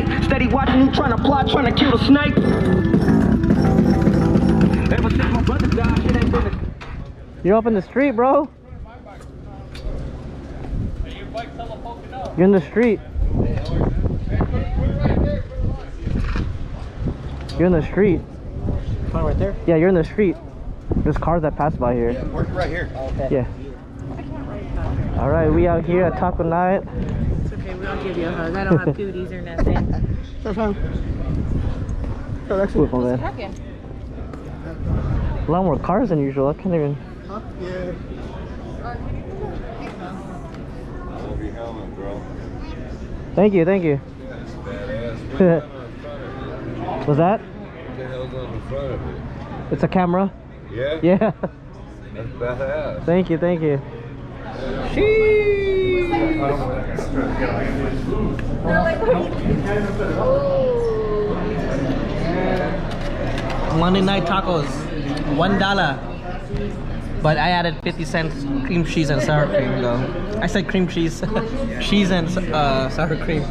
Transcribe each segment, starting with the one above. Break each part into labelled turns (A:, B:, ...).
A: night. Steady watching you trying to plot, trying to kill the snake. Ever since my brother died, it ain't been a...
B: You're up in the street, bro. You're in the street. You're in the street.
C: Right there?
B: Yeah, you're in the street. There's cars that pass by here.
C: Yeah, work right here. Oh, okay.
B: Yeah. All right, we out here at taco night.
D: It's okay, we don't give you a hug. I don't have cooties or nothing.
C: That's fine.
B: Beautiful, man.
D: Heck yeah.
B: A lot more cars than usual. I can't even.
C: Huh? Yeah.
B: Thank you, thank you. Was that?
E: What the hell's on the front of it?
B: It's a camera.
E: Yeah?
B: Yeah.
E: That's badass.
B: Thank you, thank you. Monday night tacos, $1. But I added 50 cents cream cheese and sour cream though. I said cream cheese, cheese and sour cream.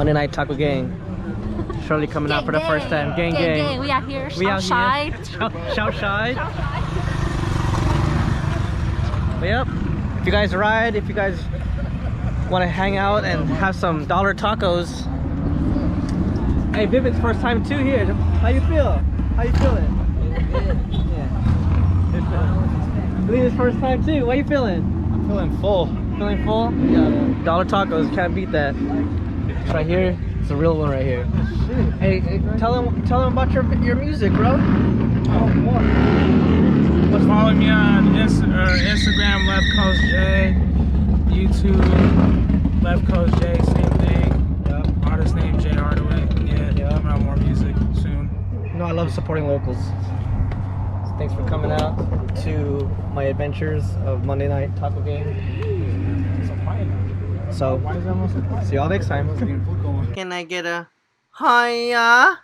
B: Monday night taco gang. Shirley coming out for the first time. Gang.
D: We out here.
B: We out
D: shy.
B: here. Shout shy. But yep. If you guys ride, if you guys want to hang out and have some dollar tacos. Hey, Vivid's first time too here. How you feel? How you feeling? Yeah. Lena's first time too. What you feeling?
C: I'm feeling full.
B: Feeling full? Yeah. Dollar tacos, can't beat that. It's right here. It's a real one right here. Hey, tell them about your music, bro.
F: Follow me on Instagram, Left Coast J. YouTube, Left Coast J, same thing.
B: Yep.
F: Artist name J Hardaway. Yeah,
B: Yep.
F: coming out more music soon.
B: You know, I love supporting locals. So thanks for coming out to my adventures of Monday night taco game. So, see y'all next time. Can I get a hiya?